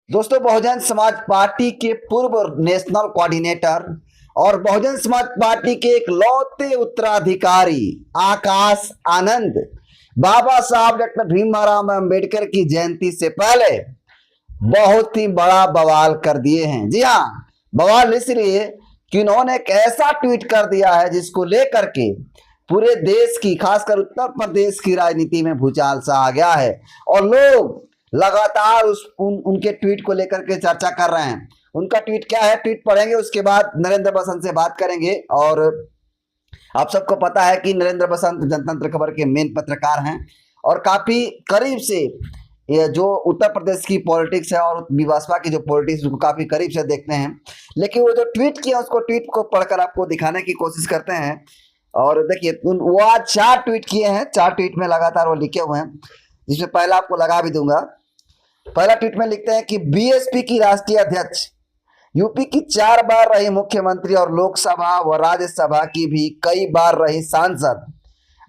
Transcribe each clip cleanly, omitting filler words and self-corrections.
दोस्तों, बहुजन समाज पार्टी के पूर्व नेशनल कोऑर्डिनेटर और बहुजन समाज पार्टी के एक लौते उत्तराधिकारी आकाश आनंद बाबा साहब डॉक्टर भीमराव अंबेडकर की जयंती से पहले बहुत ही बड़ा बवाल कर दिए हैं। जी हाँ, बवाल इसलिए कि उन्होंने एक ऐसा ट्वीट कर दिया है जिसको लेकर के पूरे देश की, खासकर उत्तर प्रदेश की राजनीति में भूचाल सा आ गया है और लोग लगातार उनके ट्वीट को लेकर के चर्चा कर रहे हैं। उनका ट्वीट क्या है, ट्वीट पढ़ेंगे, उसके बाद नरेंद्र बसंत से बात करेंगे। और आप सबको पता है कि नरेंद्र बसंत जनतंत्र खबर के मेन पत्रकार हैं और काफी करीब से ये जो उत्तर प्रदेश की पॉलिटिक्स है और बसपा की जो पॉलिटिक्स उसको काफी करीब से देखते हैं। लेकिन वो जो ट्वीट किया उसको ट्वीट को पढ़कर आपको दिखाने की कोशिश करते हैं। और देखिए, वो आज 4 ट्वीट किए हैं, 4 ट्वीट में लगातार वो लिखे हुए हैं, जिसमें पहला आपको लगा भी दूंगा। पहला ट्वीट में लिखते हैं कि बीएसपी की राष्ट्रीय अध्यक्ष, यूपी की 4 बार रही मुख्यमंत्री और लोकसभा व राज्यसभा की भी कई बार रही सांसद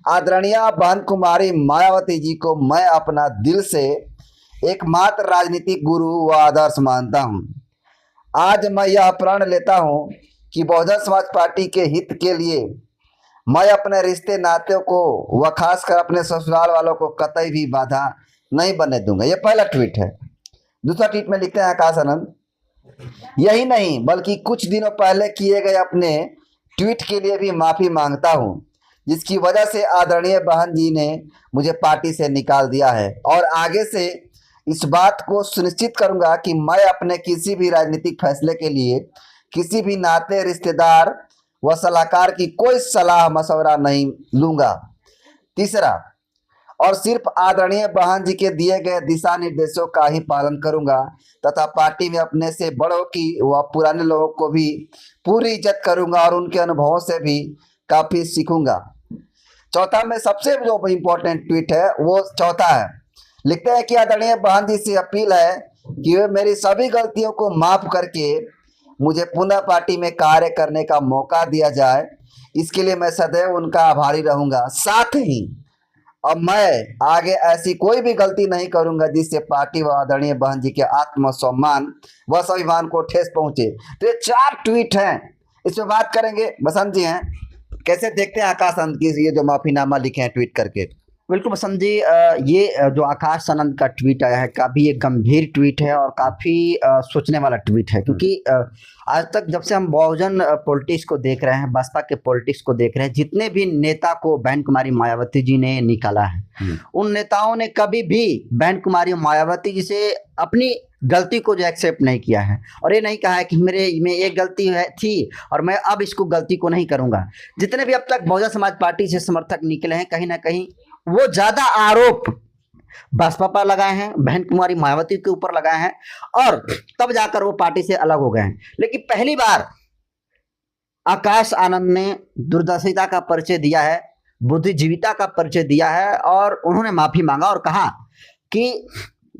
आदरणीय बहन कुमारी मायावती जी को मैं अपना दिल से एकमात्र राजनीतिक गुरु व आदर्श मानता हूं। आज मैं यह प्रण लेता हूं कि बहुजन समाज पार्टी के हित के लिए मैं अपने रिश्ते नाते को व खासकर अपने ससुराल वालों को कतई भी बाधा नहीं बनने दूंगा। यह पहला ट्वीट है। दूसरा ट्वीट में लिखते हैं आकाश आनंद, यही नहीं बल्कि कुछ दिनों पहले किए गए अपने ट्वीट के लिए भी माफी मांगता हूं, जिसकी वजह से आदरणीय बहन जी ने मुझे पार्टी से निकाल दिया है और आगे से इस बात को सुनिश्चित करूंगा कि मैं अपने किसी भी राजनीतिक फैसले के लिए किसी भी नाते, रिश्तेदार व सलाहकार की कोई सलाह मशवरा नहीं लूंगा। तीसरा, और सिर्फ आदरणीय बहन जी के दिए गए दिशा निर्देशों का ही पालन करूंगा तथा पार्टी में अपने से बड़ों की व पुराने लोगों को भी पूरी इज्जत करूंगा और उनके अनुभवों से भी काफी सीखूंगा। चौथा में सबसे जो इम्पोर्टेंट ट्वीट है वो चौथा है। लिखते हैं कि आदरणीय बहन जी से अपील है कि वे मेरी सभी गलतियों को माफ करके मुझे पुनः पार्टी में कार्य करने का मौका दिया जाए। इसके लिए मैं सदैव उनका आभारी रहूंगा। साथ ही अब मैं आगे ऐसी कोई भी गलती नहीं करूंगा जिससे पार्टी व आदरणीय बहन जी के आत्मसम्मान व स्वाभिमान को ठेस पहुंचे। तो ये 4 ट्वीट हैं, इसमें बात करेंगे। बसंत जी हैं, कैसे देखते हैं आकाश आनंद की ये जो माफीनामा लिखे हैं ट्वीट करके? बिल्कुल बसंत जी, ये जो आकाश आनंद का ट्वीट आया है काफ़ी एक गंभीर ट्वीट है और काफ़ी सोचने वाला ट्वीट है, क्योंकि आज तक जब से हम बहुजन पॉलिटिक्स को देख रहे हैं, बसपा के पॉलिटिक्स को देख रहे हैं, जितने भी नेता को बहन कुमारी मायावती जी ने निकाला है, उन नेताओं ने कभी भी बहन कुमारी मायावती जी से अपनी गलती को जो एक्सेप्ट नहीं किया है और ये नहीं कहा है कि मेरे में ये गलती है थी और मैं अब इसको गलती को नहीं करूंगा। जितने भी अब तक बहुजन समाज पार्टी से समर्थक निकले हैं, कहीं ना कहीं वो ज्यादा आरोप बसपा पर लगाए हैं, बहन कुमारी मायावती के ऊपर लगाए हैं और तब जाकर वो पार्टी से अलग हो गए हैं। लेकिन पहली बार आकाश आनंद ने दूरदर्शिता का परिचय दिया है, बुद्धिजीविता का परिचय दिया है और उन्होंने माफी मांगा और कहा कि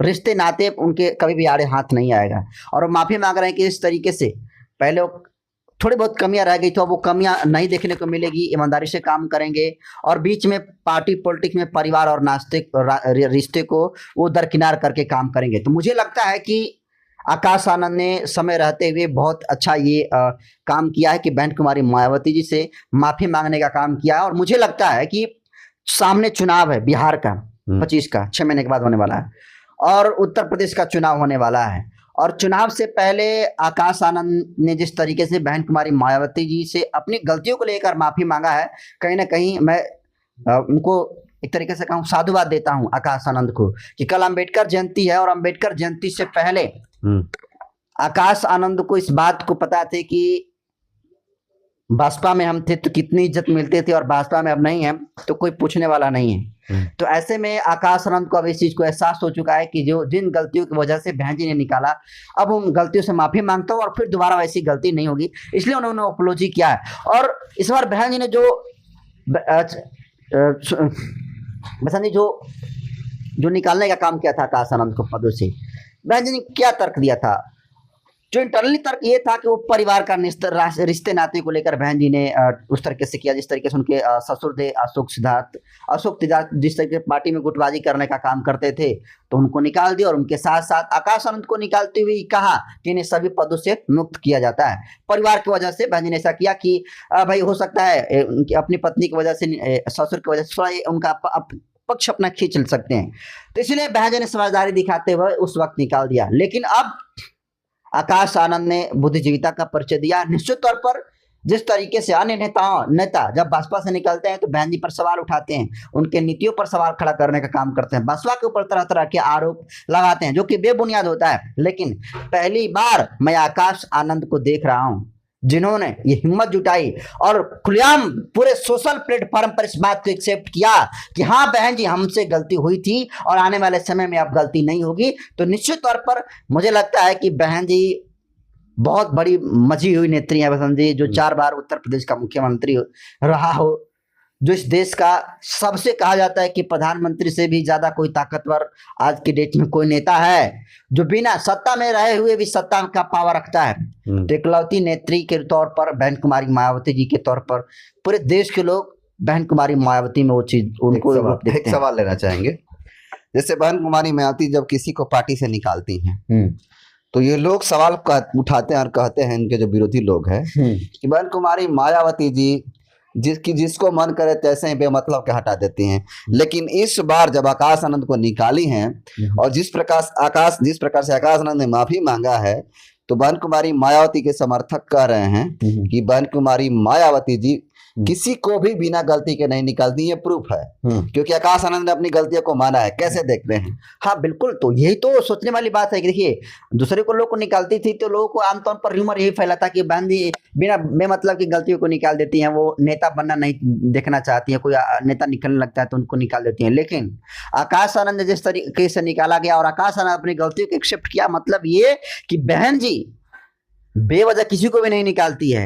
रिश्ते नाते उनके कभी भी आड़े हाथ नहीं आएगा। और वो माफी मांग रहे हैं कि इस तरीके से पहले वो थोड़ी बहुत कमियां रह गई तो वो कमियां नहीं देखने को मिलेगी, ईमानदारी से काम करेंगे और बीच में पार्टी पॉलिटिक्स में परिवार और नास्तिक रिश्ते को वो दरकिनार करके काम करेंगे। तो मुझे लगता है कि आकाश आनंद ने समय रहते हुए बहुत अच्छा ये काम किया है कि बहन कुमारी मायावती जी से माफी मांगने का काम किया है। और मुझे लगता है कि सामने चुनाव है बिहार का 25 का, 6 महीने के बाद होने वाला है, और उत्तर प्रदेश का चुनाव होने वाला है। और चुनाव से पहले आकाश आनंद ने जिस तरीके से बहन कुमारी मायावती जी से अपनी गलतियों को लेकर माफी मांगा है, कहीं ना कहीं मैं उनको एक तरीके से कहूँ साधुवाद देता हूँ आकाश आनंद को कि कल अंबेडकर जयंती है और अंबेडकर जयंती से पहले आकाश आनंद को इस बात को पता थे कि बसपा में हम थे तो कितनी इज्जत मिलती थी और बसपा में अब नहीं है तो कोई पूछने वाला नहीं है। तो ऐसे में आकाश आनंद को अब इस चीज को एहसास हो चुका है कि जो जिन गलतियों की वजह से बहन जी ने निकाला, अब उन गलतियों से माफी मांगता हूँ और फिर दोबारा वैसी गलती नहीं होगी, इसलिए उन्होंने अपोलॉजी किया है। और इस बार बहन जी ने जो बहन जी जो निकालने का काम किया था आकाश आनंद को पदों से, बहन जी ने क्या तर्क दिया था? जो इंटरनली तर्क ये था कि वो परिवार का रिश्ते नाते को लेकर बहन जी ने उस तरीके से किया जिस तरीके से उनके ससुर थे अशोक सिद्धार्थ जिस तरीके से पार्टी में गुटबाजी करने का काम करते थे, तो उनको निकाल दिया और उनके साथ साथ आकाश आनंद को निकालते हुए कहा कि इन्हें सभी पदों से मुक्त किया जाता है। परिवार की वजह से बहन जी ने ऐसा किया कि भाई हो सकता है अपनी पत्नी की वजह से, ससुर की वजह से थोड़ा उनका पक्ष अपना खींच सकते हैं, तो इसलिए बहन जी ने समझदारी दिखाते हुए उस वक्त निकाल दिया। लेकिन अब आकाश आनंद ने बुद्धिजीविता का परिचय दिया। निश्चित तौर पर जिस तरीके से अन्य नेता जब भाजपा से निकलते हैं तो बहन जी पर सवाल उठाते हैं, उनके नीतियों पर सवाल खड़ा करने का काम करते हैं, भाजपा के ऊपर तरह तरह के आरोप लगाते हैं जो कि बेबुनियाद होता है। लेकिन पहली बार मैं आकाश आनंद को देख रहा हूं जिन्होंने ये हिम्मत जुटाई और खुलेआम पूरे सोशल प्लेटफॉर्म पर इस बात को एक्सेप्ट किया कि हाँ बहन जी हमसे गलती हुई थी और आने वाले समय में अब गलती नहीं होगी। तो निश्चित तौर पर मुझे लगता है कि बहन जी बहुत बड़ी मजी हुई नेत्री है बसंत जी, जो 4 बार उत्तर प्रदेश का मुख्यमंत्री रहा हो, जो इस देश का सबसे कहा जाता है कि प्रधानमंत्री से भी ज्यादा कोई ताकतवर आज की डेट में कोई नेता है जो बिना सत्ता में रहे हुए भी सत्ता का पावर रखता है। तो इकलौती नेत्री के तौर पर बहन कुमारी मायावती जी के तौर पर पूरे देश के लोग बहन कुमारी मायावती में वो चीज उनको एक सवाल लेना चाहेंगे। जैसे बहन कुमारी मायावती जब किसी को पार्टी से निकालती हैं तो ये लोग सवाल उठाते हैं और कहते हैं, इनके जो विरोधी लोग हैं कि बहन कुमारी मायावती जी जिसको मन करे तैसे ही बेमतलब के हटा देती हैं। लेकिन इस बार जब आकाश आनंद को निकाली हैं और जिस प्रकार से आकाश आनंद ने माफी मांगा है, तो बहन कुमारी मायावती के समर्थक कह रहे हैं कि बहन कुमारी मायावती जी किसी को भी बिना गलती के नहीं निकालती, ये प्रूफ है क्योंकि आकाश आनंद ने अपनी गलतियों को माना है। कैसे देखते हैं? हाँ बिल्कुल, तो यही तो सोचने वाली बात है कि देखिए दूसरे को लोग को निकालती थी तो लोगों को आमतौर पर र्यूमर यही फैला था कि बहन जी बिना बेमतलब की गलतियों को निकाल देती हैं, वो नेता बनना नहीं देखना चाहती है, कोई नेता निकलने लगता है तो उनको निकाल देती है। लेकिन आकाश आनंद ने जिस तरीके से निकाला गया और आकाश आनंद अपनी गलतियों को एक्सेप्ट किया, मतलब ये कि बहन जी बेवजह किसी को भी नहीं निकालती है।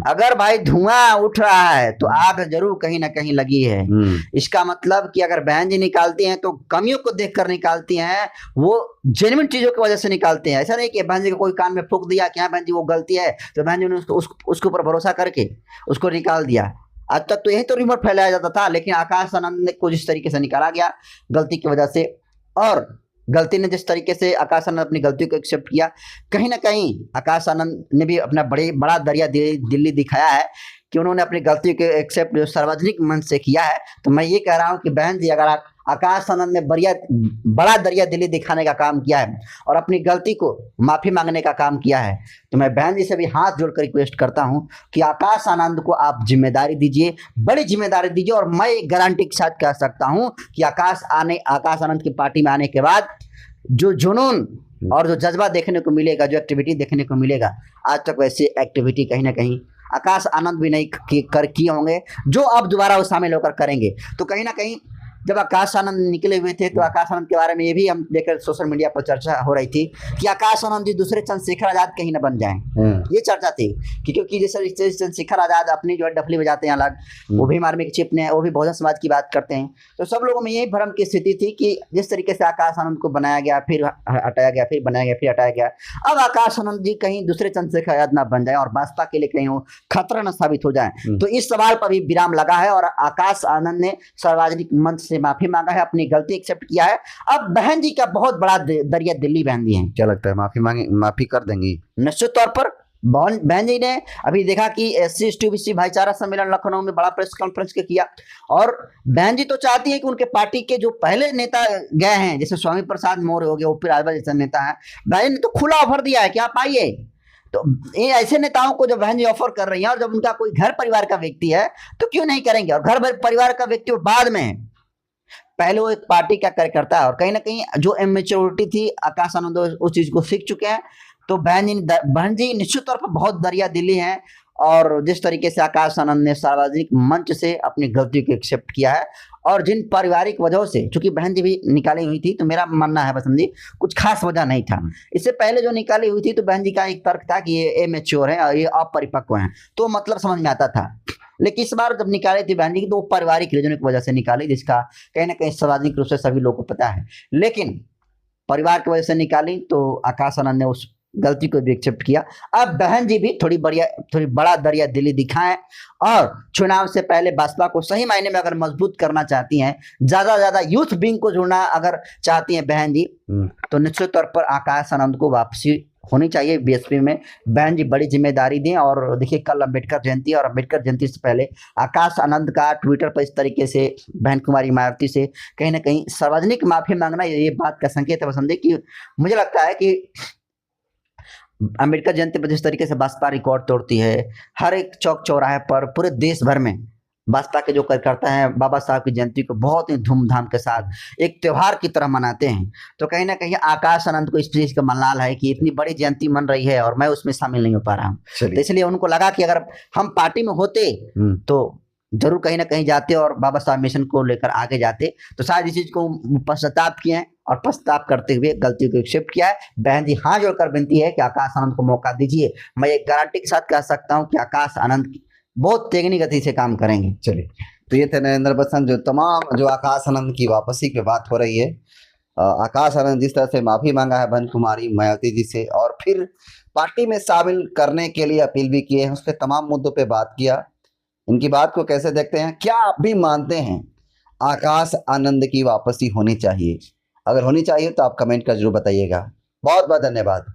अगर भाई धुआं उठ रहा है तो आग जरूर कहीं ना कहीं लगी है। इसका मतलब कि अगर बहन जी निकालती हैं तो कमियों को देखकर निकालती हैं, वो जेन्युइन चीजों की वजह से निकालते हैं। ऐसा नहीं कि बहन जी को कोई कान में फूंक दिया कि हाँ बहन जी वो गलती है तो बहन जी ने उसके ऊपर भरोसा करके उसको निकाल दिया। आज तक तो यही तो रिमोट फैलाया जाता था, लेकिन आकाश आनंद को जिस तरीके से निकाला गया गलती की वजह से, और गलती ने जिस तरीके से आकाश आनंद अपनी गलती को एक्सेप्ट किया, कहीं ना कहीं आकाश आनंद ने भी अपना बड़ा दरिया दिल्ली दिखाया है कि उन्होंने अपनी गलती को एक्सेप्ट जो सार्वजनिक मंच से किया है। तो मैं ये कह रहा हूँ कि बहन जी अगर आकाश आनंद ने बड़ा दरिया दिल्ली दिखाने का काम किया है और अपनी गलती को माफी मांगने का काम किया है, तो मैं बहन जी से भी हाथ जोड़कर रिक्वेस्ट करता हूं कि आकाश आनंद को आप जिम्मेदारी दीजिए, बड़ी जिम्मेदारी दीजिए। और मैं गारंटी के साथ कह सकता हूं कि आकाश आनंद की पार्टी में आने के बाद जो जुनून और जो जज्बा देखने को मिलेगा, जो एक्टिविटी देखने को मिलेगा, आज तक वैसे एक्टिविटी कहीं ना कहीं आकाश आनंद भी नहीं किए होंगे, जो अब दोबारा वो शामिल होकर करेंगे। तो कहीं ना कहीं जब आकाश आनंद निकले हुए थे तो आकाश आनंद के बारे में ये भी हम देखकर सोशल मीडिया पर चर्चा हो रही थी कि आकाश आनंद जी दूसरे चंद्रशेखर आजाद कहीं न बन जाएं। ये चर्चा थी कि क्योंकि जैसे चंद्रशेखर आजाद अपनी जो है डफली बजाते हैं अलग, वो भी मार्मिक चिप ने, वो भी बहुजन समाज की बात करते हैं। तो सब लोगों में यही भ्रम की स्थिति थी कि जिस तरीके से आकाश आनंद को बनाया गया, फिर हटाया गया, फिर बनाया गया, फिर हटाया गया, अब आकाश आनंद जी कहीं दूसरे चंद्रशेखर आजाद ना बन जाए और भाजपा के लिए कहीं वो खतरा न साबित हो जाए। तो इस सवाल पर भी विराम लगा है और आकाश आनंद ने सार्वजनिक मंच से माफी मांगा है, अपनी गलती एक्सेप्ट किया है। अब बहन जी का बहुत बड़ा दरिया दिल्ली बहन जी है। क्या लगता है माफी कर देंगी? निश्चित तौर पर बहन जी ने अभी देखा कि SC ST OBC भाईचारा सम्मेलन लखनऊ में बड़ा प्रेस कॉन्फ्रेंस के किया, और बहन जी तो चाहती है कि उनके पार्टी के जो पहले नेता गए हैं, जैसे स्वामी प्रसाद मौर्य हो गए, OP राजभर जैसे नेता है, बहन ने तो खुला ऑफर दिया है कि आप आइए। तो ये ऐसे नेताओं को जब बहन जी ऑफर कर रही हैं और जब उनका कोई घर परिवार का व्यक्ति है तो क्यों नहीं करेंगे। और घर परिवार का व्यक्ति वो बाद में है, पहले वो एक पार्टी का कार्यकर्ता है, और कहीं ना कहीं जो इमेच्योरिटी थी आकाश आनंद उस चीज को सीख चुके हैं। तो बहन जी निश्चित तौर पर बहुत दरिया दिली हैं, और जिस तरीके से आकाश आनंद ने सार्वजनिक मंच से अपनी गलती को एक्सेप्ट किया है, और जिन पारिवारिक वजहों से, चूंकि बहन जी भी निकाली हुई थी, तो मेरा मानना है बसंत जी कुछ खास वजह नहीं था। इससे पहले जो निकाली हुई थी तो बहन जी का एक तर्क था कि ये इमेच्योर है और ये अपरिपक्व हैं, तो मतलब समझ में आता था। लेकिन इस बार जब निकाली थी बहन जी की तो पारिवारिक रीजन की वजह से निकाली, जिसका कहीं ना कहीं सार्वजनिक रूप से सभी लोगों को पता है। लेकिन परिवार की वजह से निकाली तो आकाश आनंद ने उस गलती को भी एक्सेप्ट किया। अब बहन जी भी थोड़ी बड़ा दरिया दिली दिखाएं और चुनाव से पहले बसपा को सही मायने में अगर मजबूत करना चाहती हैं, ज्यादा यूथ विंग को जुड़ना अगर चाहती हैं बहन जी, तो निश्चित तौर पर आकाश आनंद को वापसी होनी चाहिए बीएसपी में। बहन जी बड़ी जिम्मेदारी दें। और देखिए कल अम्बेडकर जयंती, और अम्बेडकर जयंती से पहले आकाश आनंद का ट्विटर पर इस तरीके से बहन कुमारी मायावती से कहीं ना कहीं सार्वजनिक माफी मांगना, ये बात का संकेत है बसंत जी कि मुझे लगता है कि अम्बेडकर जयंती पर जिस तरीके से बसपा रिकॉर्ड तोड़ती है, हर एक चौक चौराहे पर पूरे देश भर में बसपा के जो कार्यकर्ता हैं बाबा साहब की जयंती को बहुत ही धूमधाम के साथ एक त्योहार की तरह मनाते हैं, तो कहीं ना कहीं आकाश आनंद को इस चीज का मलाल है कि इतनी बड़ी जयंती मन रही है और मैं उसमें शामिल नहीं हो पा रहा हूँ। तो इसलिए उनको लगा कि अगर हम पार्टी में होते तो जरूर कहीं ना कहीं जाते और बाबा साहब मिशन को लेकर आगे जाते। तो शायद इस चीज को पश्चाताप किए हैं और पश्चाताप करते हुए गलती को एक्सेप्ट किया है। बहन जी हाथ जोड़कर विनती है कि आकाश आनंद को मौका दीजिए। मैं एक गारंटी के साथ कह सकता हूँ कि आकाश आनंद बहुत तेगनी गति से काम करेंगे। चलिए, तो ये थे नरेंद्र बसंत, जो तमाम जो आकाश आनंद की वापसी की बात हो रही है। आकाश आनंद जिस तरह से माफी मांगा है बहन कुमारी मायावती जी से, और फिर पार्टी में शामिल करने के लिए अपील भी किए हैं, उसके तमाम मुद्दों पे बात किया। इनकी बात को कैसे देखते हैं? क्या आप भी मानते हैं आकाश आनंद की वापसी होनी चाहिए? अगर होनी चाहिए तो आप कमेंट कर जरूर बताइएगा। बहुत बहुत धन्यवाद।